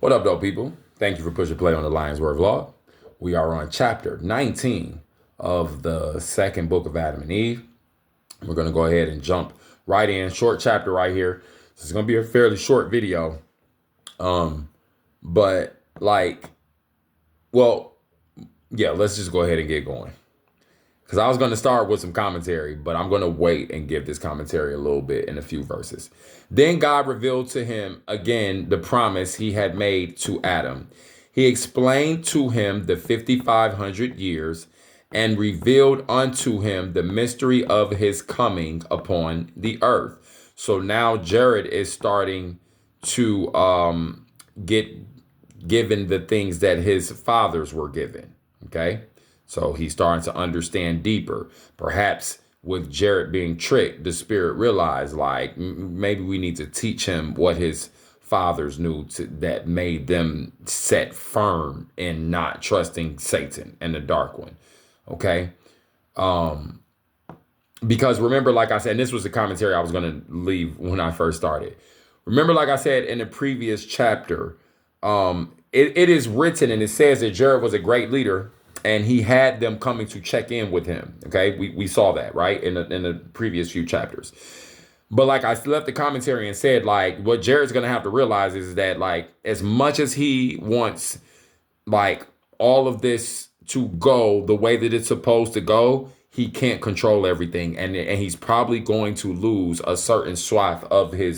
What up, though, people? Thank you for pushing play on the Lion's Word vlog. We are on chapter 19 of the second book of Adam and Eve. We're going to go ahead and jump right in. Short chapter right here. This is going to be a fairly short video. But let's just go ahead and get going. Because I was going to start with some commentary, but I'm going to wait and give this commentary a little bit in a few verses. Then God revealed to him again the promise he had made to Adam. He explained to him the 5,500 years and revealed unto him the mystery of his coming upon the earth. So now Jared is starting to get given the things that his fathers were given. Okay. So he's starting to understand deeper. Perhaps with Jared being tricked, the spirit realized maybe we need to teach him what his fathers knew that made them set firm in not trusting Satan and the dark one. Okay. Because remember, like I said, and this was the commentary I was going to leave when I first started. Remember, like I said in the previous chapter, it is written and it says that Jared was a great leader. And he had them coming to check in with him. Okay, we saw that, right, in the previous few chapters. But like I left the commentary and said, what Jared's going to have to realize is that, as much as he wants, all of this to go the way that it's supposed to go, he can't control everything. And he's probably going to lose a certain swath of a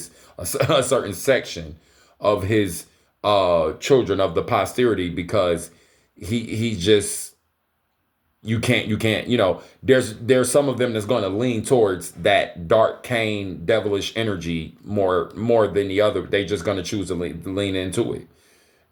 certain section of his children, of the posterity, because he just... You can't, there's some of them that's going to lean towards that dark Cain devilish energy more than the other. They just going to choose to lean into it.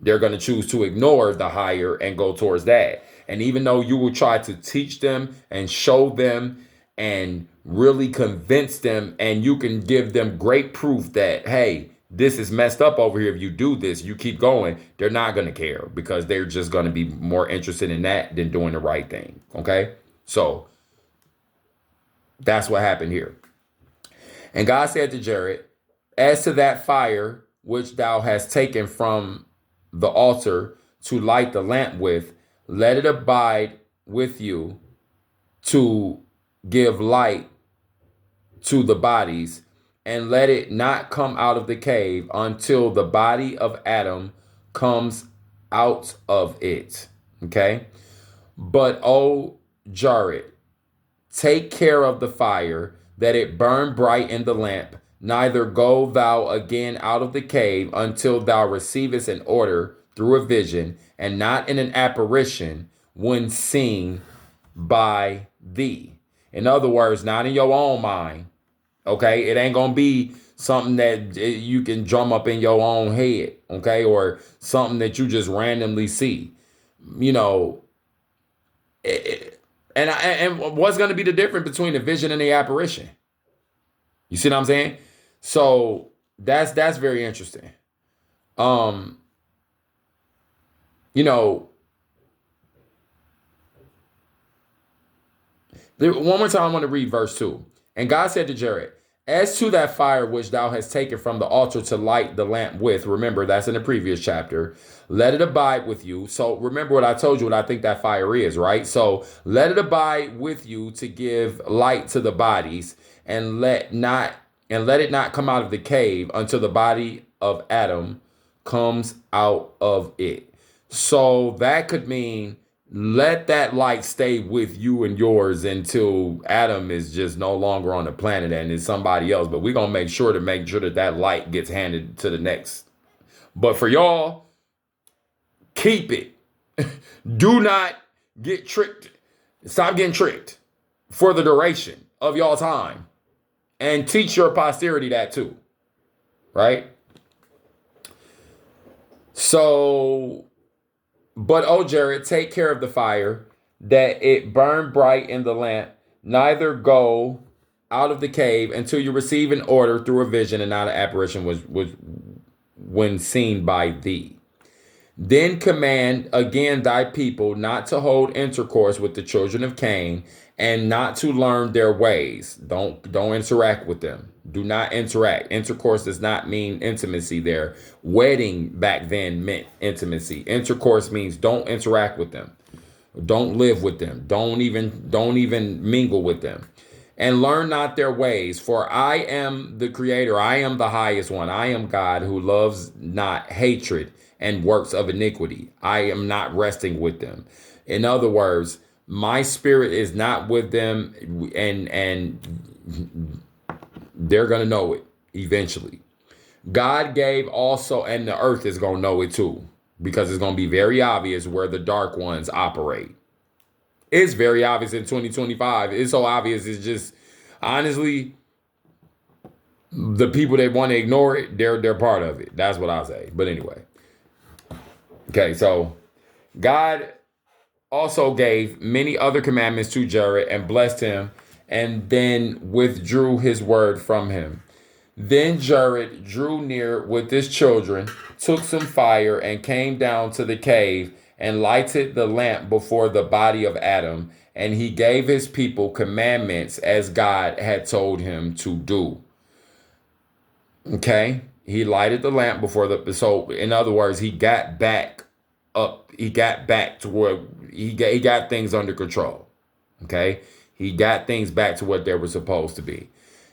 They're going to choose to ignore the higher and go towards that. And even though you will try to teach them and show them and really convince them, and you can give them great proof that, hey, this is messed up over here. If you do this, you keep going, they're not going to care, because they're just going to be more interested in that than doing the right thing. Okay. So that's what happened here. And God said to Jared, as to that fire which thou hast taken from the altar to light the lamp with, let it abide with you to give light to the bodies, and let it not come out of the cave until the body of Adam comes out of it. Okay. But, O Jared, take care of the fire, that it burn bright in the lamp. Neither go thou again out of the cave until thou receivest an order through a vision, and not in an apparition when seen by thee. In other words, not in your own mind. Okay, it ain't going to be something that you can drum up in your own head, okay, or something that you just randomly see, and what's going to be the difference between the vision and the apparition? You see what I'm saying? So that's very interesting. One more time, I want to read verse 2. And God said to Jared, as to that fire which thou hast taken from the altar to light the lamp with, remember, that's in the previous chapter, let it abide with you. So remember what I told you, what I think that fire is, right? So let it abide with you to give light to the bodies, and let it not come out of the cave until the body of Adam comes out of it. So that could mean, let that light stay with you and yours until Adam is just no longer on the planet and is somebody else. But we're going to make sure that light gets handed to the next. But for y'all, keep it. Do not get tricked. Stop getting tricked for the duration of y'all time. And teach your posterity that too. Right? So... But, O Jared, take care of the fire, that it burn bright in the lamp, neither go out of the cave until you receive an order through a vision, and not an apparition was when seen by thee. Then command again thy people not to hold intercourse with the children of Cain, and not to learn their ways. Don't interact with them. Do not interact. Intercourse does not mean intimacy there. Wedding back then meant intimacy. Intercourse means don't interact with them. Don't live with them. Don't even mingle with them. And learn not their ways, for I am the creator. I am the highest one. I am God who loves not hatred and works of iniquity. I am not resting with them. In other words, my spirit is not with them, and they're going to know it eventually. God gave also, and the earth is going to know it too, because it's going to be very obvious where the dark ones operate. It's very obvious in 2025. It's so obvious. It's just, honestly, the people that want to ignore it, they're part of it. That's what I'll say. But anyway. Okay, so God also gave many other commandments to Jared and blessed him, and then withdrew his word from him. Then Jared drew near with his children, took some fire, and came down to the cave and lighted the lamp before the body of Adam, and he gave his people commandments as God had told him to do. Okay? He lighted the lamp before so in other words, he got back up. He got back to where he got things under control. Okay? He got things back to what they were supposed to be.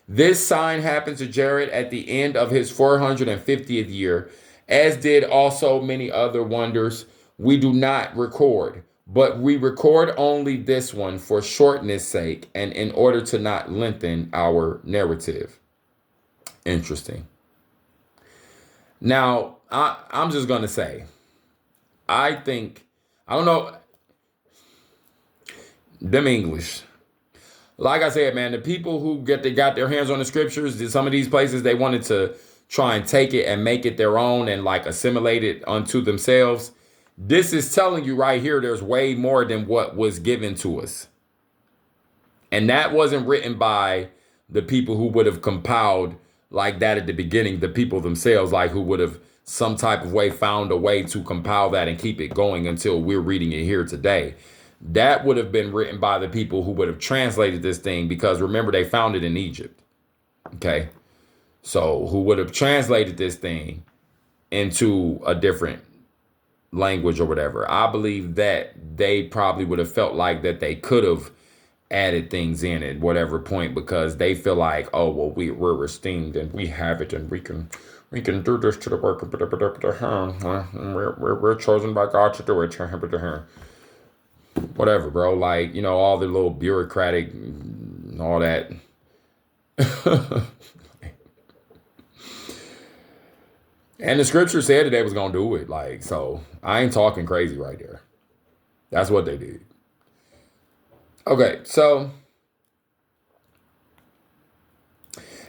This sign happened to Jared at the end of his 450th year, as did also many other wonders we do not record, but we record only this one for shortness' sake and in order to not lengthen our narrative. Interesting. Now, I'm just going to say, I don't know, them English. Like I said, man, the people who got their hands on the scriptures, some of these places, they wanted to try and take it and make it their own and like assimilate it unto themselves. This is telling you right here, there's way more than what was given to us. And that wasn't written by the people who would have compiled like that at the beginning, the people themselves, like who would have some type of way found a way to compile that and keep it going until we're reading it here today. That would have been written by the people who would have translated this thing, because remember, they found it in Egypt. Okay. So who would have translated this thing into a different language or whatever. I believe that they probably would have felt like that they could have added things in at whatever point, because they feel like, oh, well, we're esteemed and we have it and we can do this to the work. We're chosen by God to do it. Whatever, bro. Like, all the little bureaucratic, all that. And the scripture said that they was going to do it. Like, so I ain't talking crazy right there. That's what they did. Okay, so.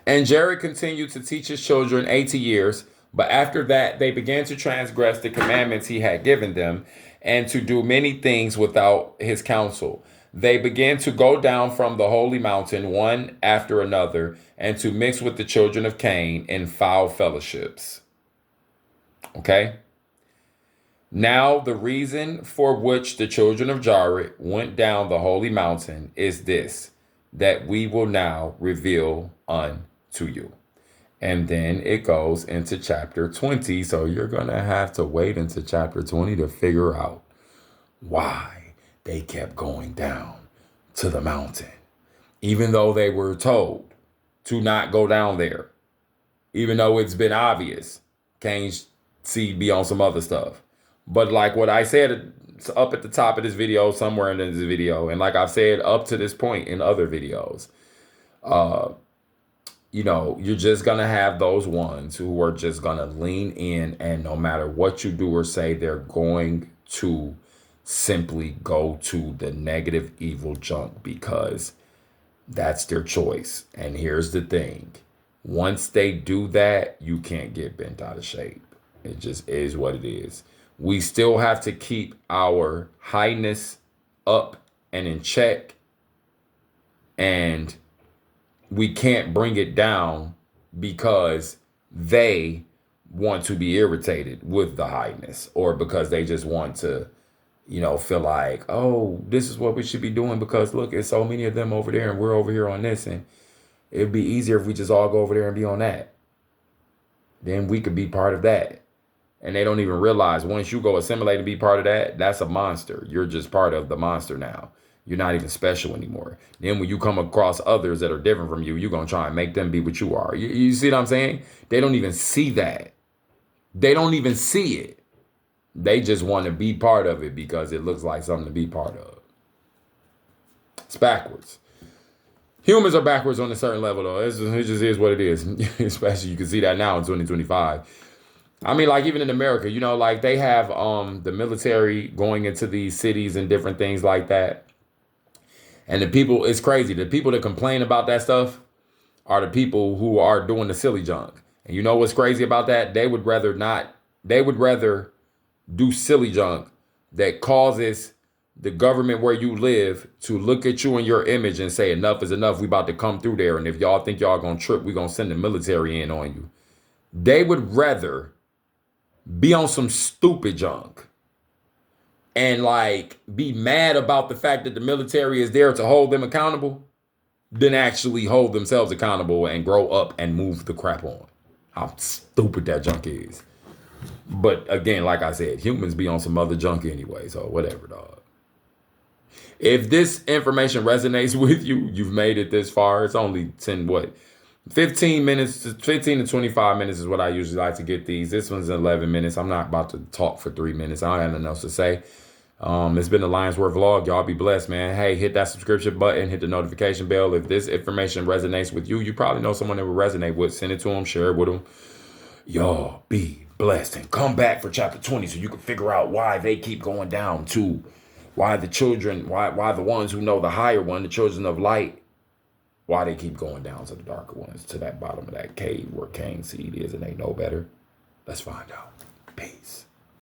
And Jared continued to teach his children 80 years. But after that, they began to transgress the commandments he had given them and to do many things without his counsel. They began to go down from the holy mountain one after another and to mix with the children of Cain in foul fellowships. Okay. Now, the reason for which the children of Jared went down the holy mountain is this, that we will now reveal unto you. And then it goes into chapter 20. So you're going to have to wait until chapter 20 to figure out why they kept going down to the mountain, even though they were told to not go down there, even though it's been obvious Cain's seed be on some other stuff. But like what I said up at the top of this video, somewhere in this video, and like I've said up to this point in other videos, you're just going to have those ones who are just going to lean in, and no matter what you do or say, they're going to simply go to the negative, evil junk because that's their choice. And here's the thing. Once they do that, you can't get bent out of shape. It just is what it is. We still have to keep our highness up and in check, and we can't bring it down because they want to be irritated with the highness, or because they just want to, feel like, oh, this is what we should be doing because look, it's so many of them over there and we're over here on this, and it'd be easier if we just all go over there and be on that. Then we could be part of that. And they don't even realize once you go assimilate and be part of that, that's a monster. You're just part of the monster now. You're not even special anymore. Then when you come across others that are different from you, you're going to try and make them be what you are. You see what I'm saying? They don't even see that. They don't even see it. They just want to be part of it because it looks like something to be part of. It's backwards. Humans are backwards on a certain level, though. It just is what it is. Especially you can see that now in 2025. I mean, like even in America, like they have the military going into these cities and different things like that. And the people, it's crazy. The people that complain about that stuff are the people who are doing the silly junk. And you know what's crazy about that? They would rather do silly junk that causes the government where you live to look at you in your image and say, enough is enough. We about to come through there. And if y'all think y'all gonna trip, we gonna send the military in on you. They would rather be on some stupid junk and like be mad about the fact that the military is there to hold them accountable than actually hold themselves accountable and grow up and move the crap on. How stupid that junk is. But again, like I said, humans be on some other junk anyway, so whatever, dog. If this information resonates with you, you've made it this far. It's only 15 minutes, 15 to 25 minutes is what I usually like to get these. This one's 11 minutes. I'm not about to talk for 3 minutes. I don't have nothing else to say. It's been the Lions Word Vlog. Y'all be blessed, man. Hey, hit that subscription button. Hit the notification bell. If this information resonates with you, you probably know someone that will resonate with. Send it to them. Share it with them. Y'all be blessed. And come back for chapter 20 so you can figure out why they keep going down to why the children, why the ones who know the higher one, the children of light, why they keep going down to the darker ones, to that bottom of that cave where Cain's seed is and they know better. Let's find out. Peace.